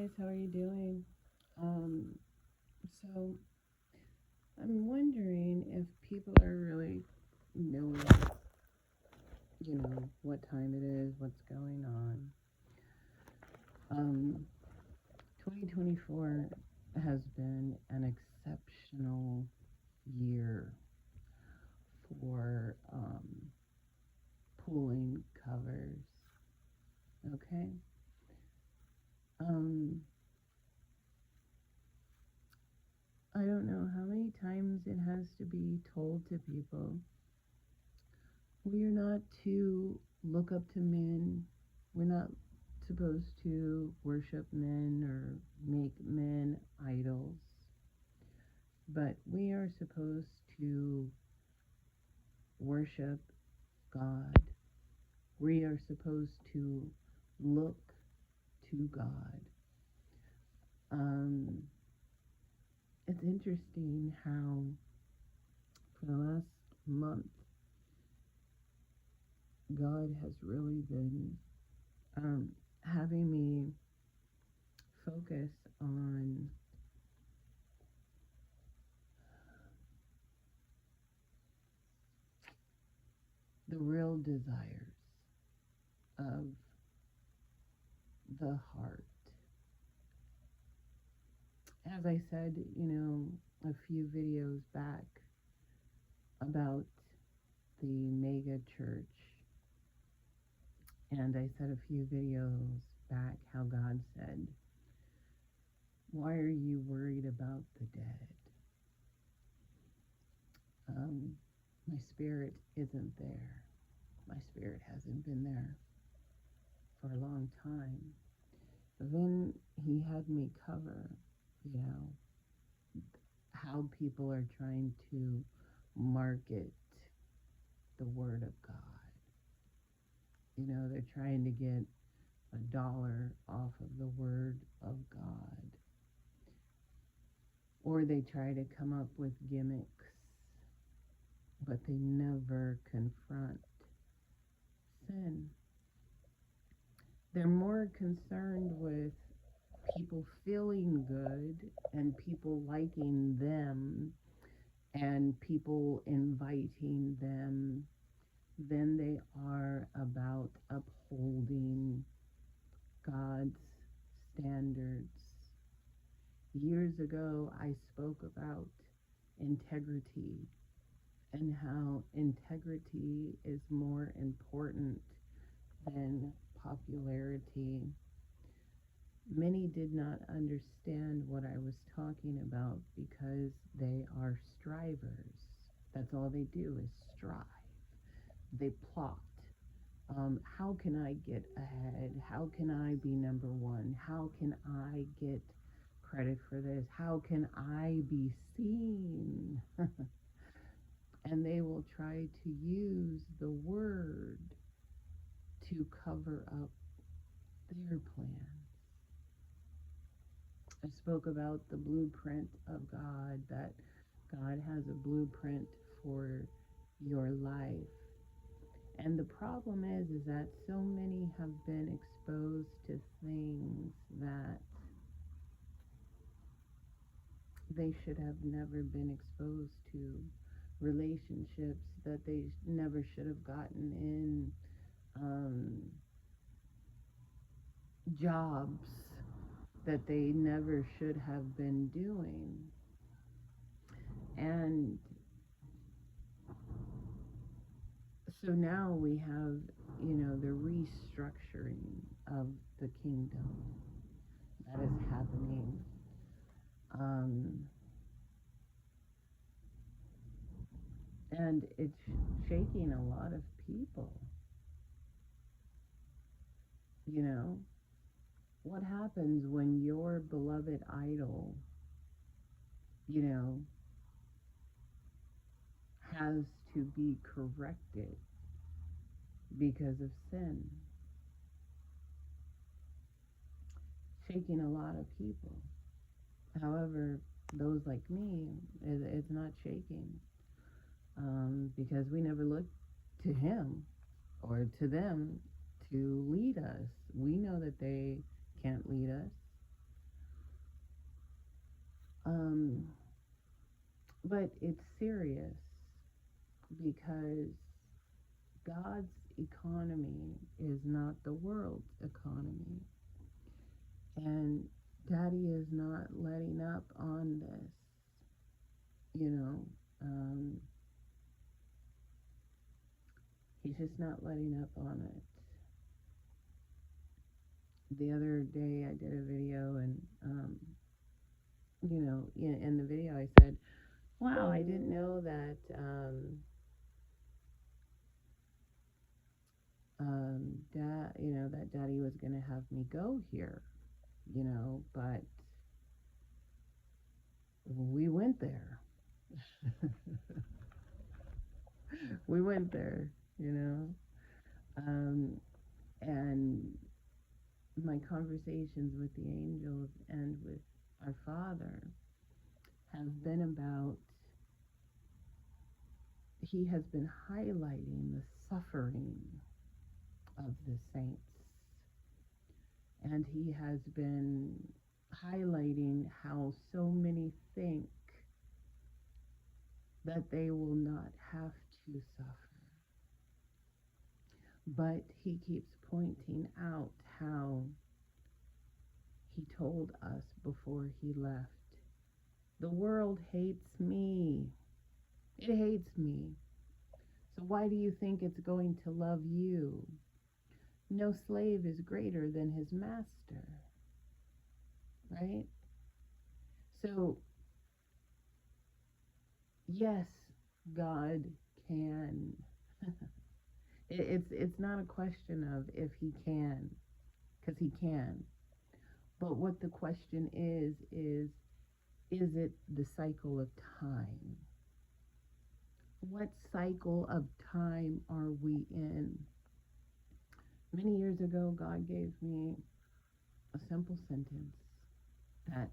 guys, how are you doing? Um, so I'm wondering if people are really knowing, what time it is, what's going on. Um, 2024 has been an exceptional year for pulling covers. Okay. Um, I don't know how many times it has to be told to people. We are not to look up to men. We're not supposed to worship men or make men idols, but we are supposed to worship God. We are supposed to look to God. Um, it's interesting how for the last month, God has really been having me focus on the real desires of the heart. As I said, a few videos back about the mega church, and I said a few videos back how God said, "Why are you worried about the dead? My spirit isn't there. My spirit hasn't been there for a long time." Then he had me cover, you know, how people are trying to market the Word of God. They're trying to get $1 off of the Word of God. Or they try to come up with gimmicks, but they never confront sin. They're more concerned with people feeling good and people liking them and people inviting them than they are about upholding God's standards. Years ago, I spoke about integrity and how integrity is more important than popularity. Many did not understand what I was talking about because they are strivers. That's all they do is strive. They plot. How can I get ahead? How can I be number one? How can I get credit for this? How can I be seen? And they will try to use the word to cover up their plans. I spoke about the blueprint of God, that God has a blueprint for your life. And the problem is that so many have been exposed to things that they should have never been exposed to, relationships that they never should have gotten in, jobs that they never should have been doing. And so now we have, the restructuring of the kingdom that is happening. And it's shaking a lot of people. What happens when your beloved idol, you know, has to be corrected because of sin? Shaking a lot of people. However, those like me, it's not shaking, because we never looked to him or to them to lead us. We know that they can't lead us. But it's serious because God's economy is not the world's economy. And Daddy is not letting up on this, you know. He's just not letting up on it. The other day I did a video and, in the video I said, wow, I didn't know that that Daddy was going to have me go here, but we went there. We went there, and my conversations with the angels and with our Father have been about, he has been highlighting the suffering of the saints. And he has been highlighting how so many think that they will not have to suffer. But he keeps pointing out how he told us before he left, the world hates me. It hates me. So why do you think it's going to love you? No slave is greater than his master, right? So, yes, God can. It's not a question of if he can, because he can. But what the question is it the cycle of time? What cycle of time are we in? Many years ago, God gave me a simple sentence that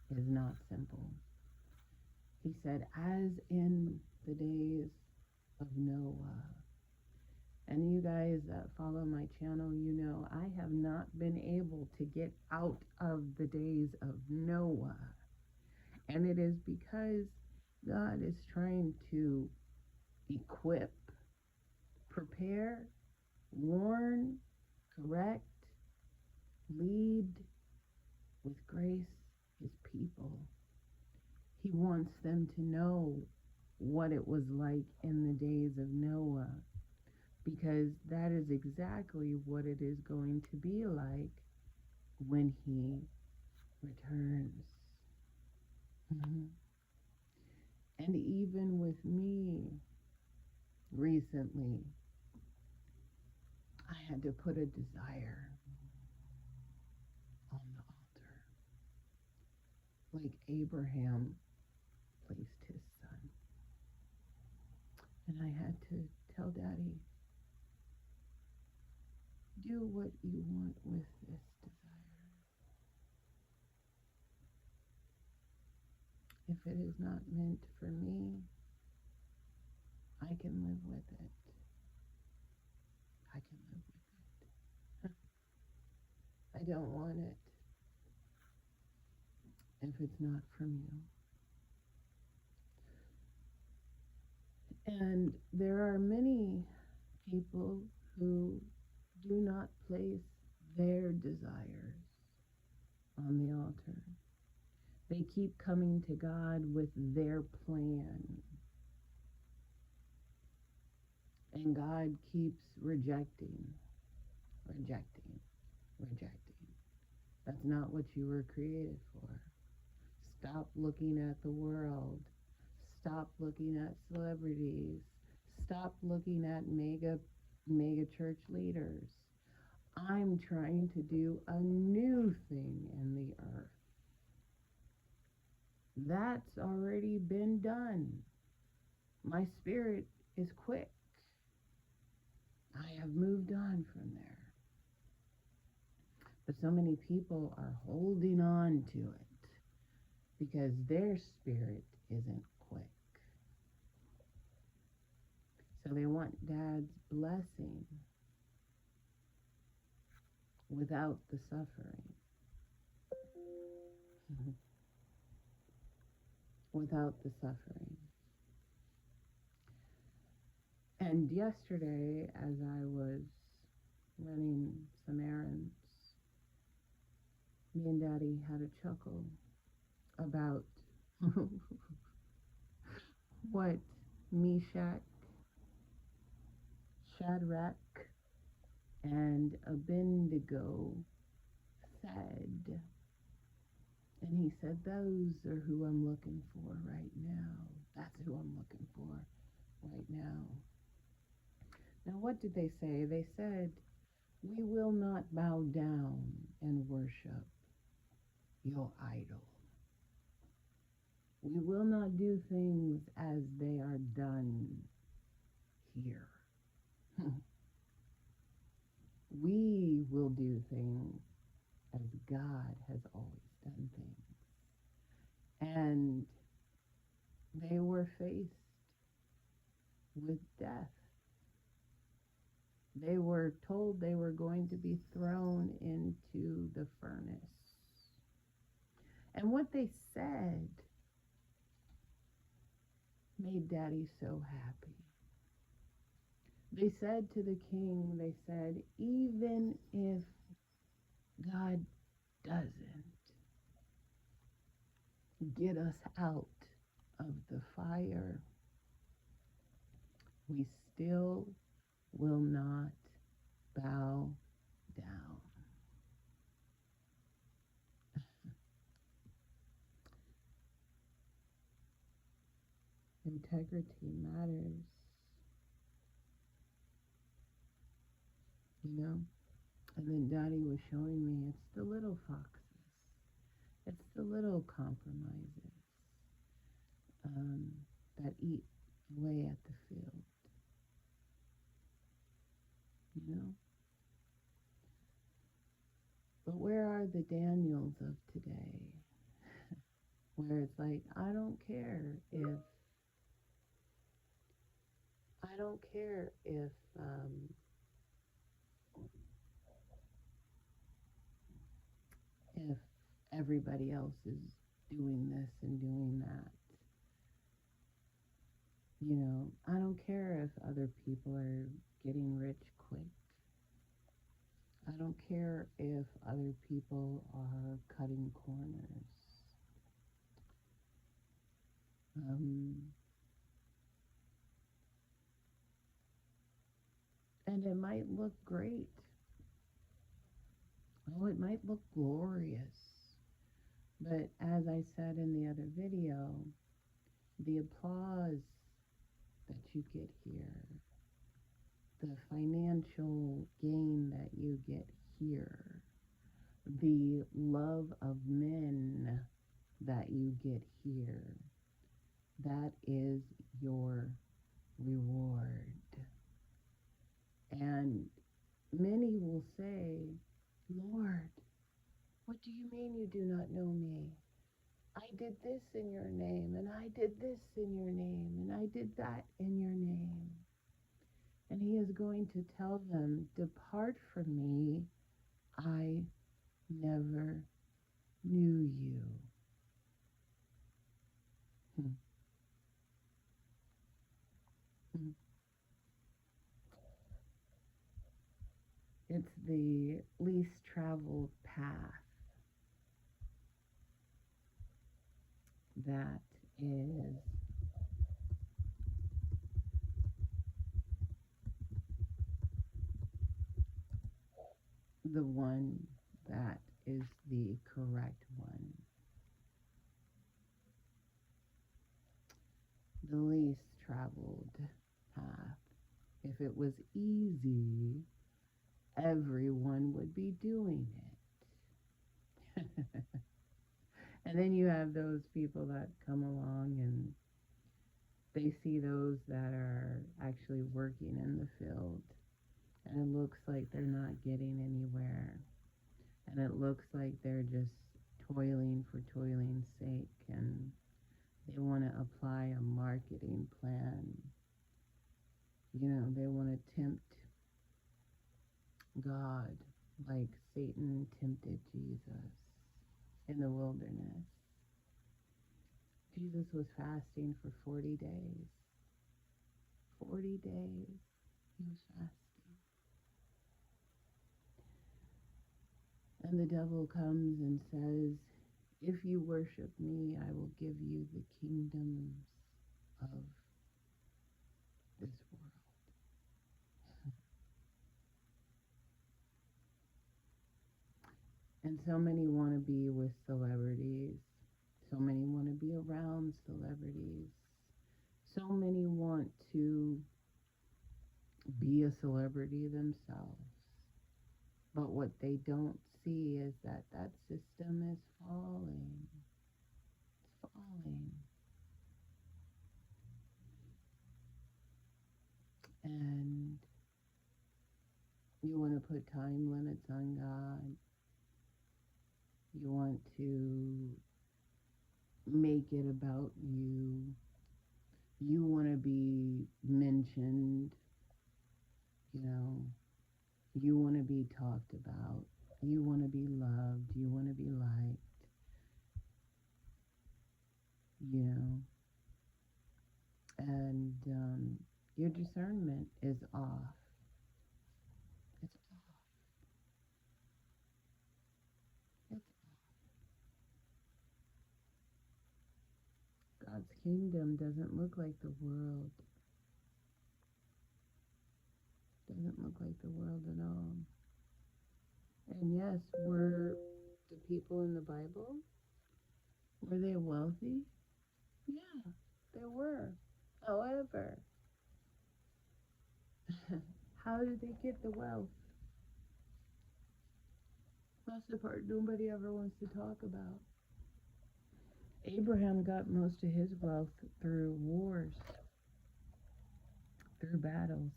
is not simple. He said, as in the days of Noah. And you guys that follow my channel, I have not been able to get out of the days of Noah. And it is because God is trying to equip, prepare, warn, correct, lead with grace his people. He wants them to know what it was like in the days of Noah, because that is exactly what it is going to be like when he returns. And even with me recently, I had to put a desire on the altar, like Abraham placed his son. And I had to tell Daddy, do what you want with this desire. If it is not meant for me, I can live with it. I can live with it. I don't want it if it's not from you. And there are many people who do not place their desires on the altar. They keep coming to God with their plan. And God keeps rejecting. That's not what you were created for. Stop looking at the world. Stop looking at celebrities. Stop looking at mega church leaders. I'm trying to do a new thing in the earth. That's already been done. My spirit is quick. I have moved on from there. But so many people are holding on to it because their spirit isn't quick. So they want Dad's blessing without the suffering. Without the suffering. And yesterday, as I was running some errands, me and Daddy had a chuckle about what Meshach, Shadrach, and Abednego said. And he said, those are who I'm looking for right now. That's who I'm looking for right now. Now, what did they say? They said, we will not bow down and worship your idol. We will not do things as they are done here. We will do things as God has always done things. And they were faced with death. They were told they were going to be thrown into the furnace. And what they said made Daddy so happy. They said to the king, they said, even if God doesn't get us out of the fire, we still will not bow down. Integrity matters, you know? And then Daddy was showing me it's the little foxes, it's the little compromises that eat away at the field, you know? But where are the Daniels of today? Where it's like, I don't care if everybody else is doing this and doing that. You know, I don't care if other people are getting rich quick. I don't care if other people are cutting corners. And it might look great. Oh, it might look glorious. But as I said in the other video, the applause that you get here, the financial gain that you get here, the love of men that you get here, that is your reward. And many will say, Lord, what do you mean you do not know me? I did this in your name, and I did this in your name, and I did that in your name. And he is going to tell them, depart from me, I never knew you. It's the least traveled path that is the one that is the correct one. The least traveled path. If it was easy, everyone would be doing it. And then you have those people that come along and they see those that are actually working in the field, and it looks like they're not getting anywhere, and it looks like they're just toiling for toiling's sake, and they want to apply a marketing plan. You know, they want to tempt God like Satan tempted Jesus in the wilderness. Jesus was fasting for 40 days. 40 days he was fasting. And the devil comes and says, if you worship me, I will give you the kingdoms of this world. And so many want to be with celebrities. So many want to be around celebrities. So many want to be a celebrity themselves. But what they don't see is that that system is falling. It's falling. And you want to put time limits on God. You want to make it about you. You want to be mentioned, you know. You want to be talked about. You want to be loved. You want to be liked, you know. And your discernment is off. It's off. It's God's kingdom doesn't look like the world. Doesn't look like the world at all. And yes, were the people in the Bible, were they wealthy? Yeah, they were. However, how did they get the wealth? That's the part nobody ever wants to talk about. Abraham got most of his wealth through wars, through battles.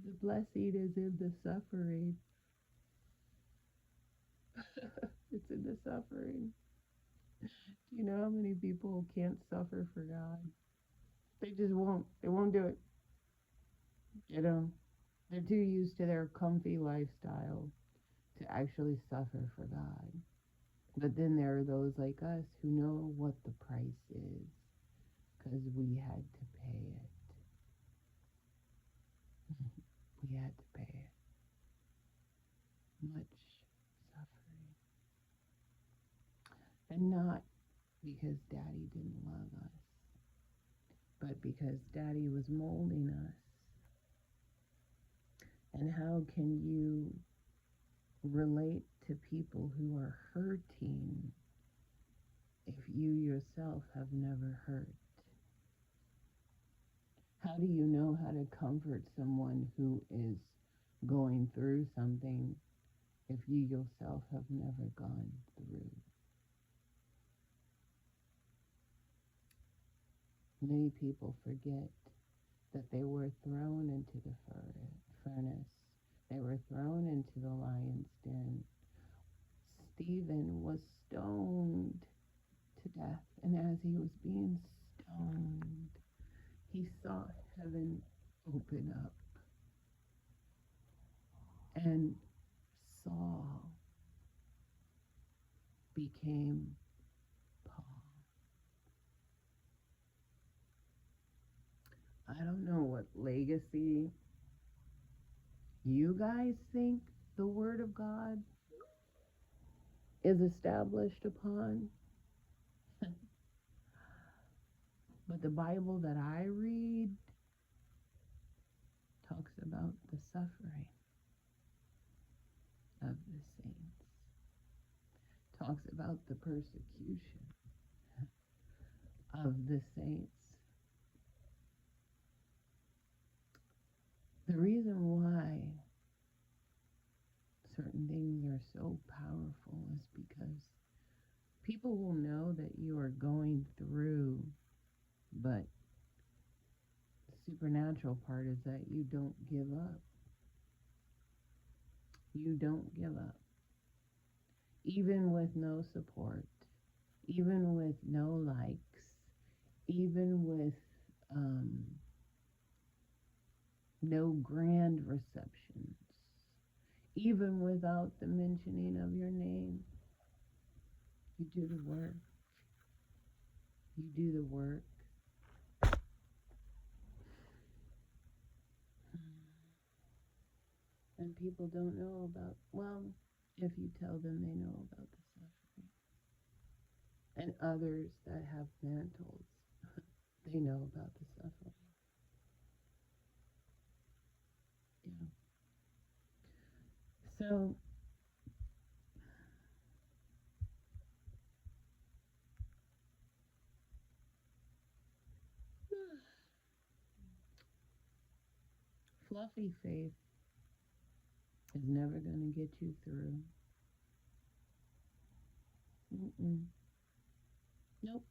The blessing is in the suffering. It's in the suffering. Do you know how many people can't suffer for God? They just won't. They won't do it. You know, they're too used to their comfy lifestyle to actually suffer for God. But then there are those like us who know what the price is because we had to pay it. We had to pay it. Much suffering. And not because Daddy didn't love us, but because Daddy was molding us. And how can you relate to people who are hurting if you yourself have never hurt? How do you know how to comfort someone who is going through something if you yourself have never gone through? Many people forget that they were thrown into the furnace. They were thrown into the lion's den. Stephen was stoned to death, and as he was being stoned, he saw heaven open up, and Saul became Paul. I don't know what legacy you guys think the Word of God is established upon, but the Bible that I read talks about the suffering of the saints, talks about the persecution of the saints. The reason why certain things are so powerful is because people will know that you are going through, but the supernatural part is that you don't give up. You don't give up. Even with no support, even with no likes, even with no grand receptions, even without the mentioning of your name. You do the work. You do the work. And people don't know about, well, if you tell them, they know about the suffering. And others that have mantles, they know about the suffering. Yeah. So, fluffy faith is never going to get you through. Mm-mm. Nope.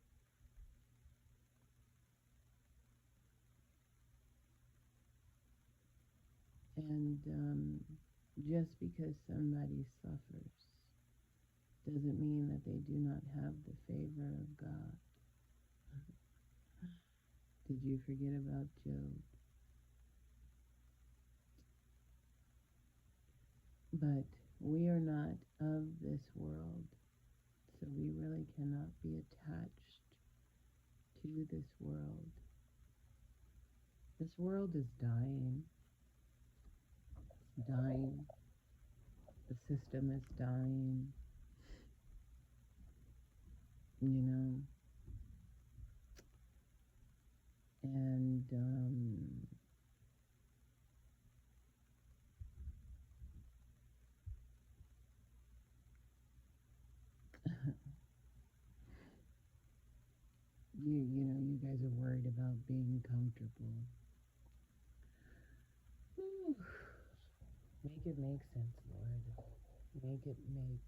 And just because somebody suffers doesn't mean that they do not have the favor of God. Did you forget about Job? But we are not of this world, so we really cannot be attached to this world. This world is dying. It's dying. The system is dying. You know, and you guys are worried about being comfortable. Whew. Make it make sense, Lord. Make it make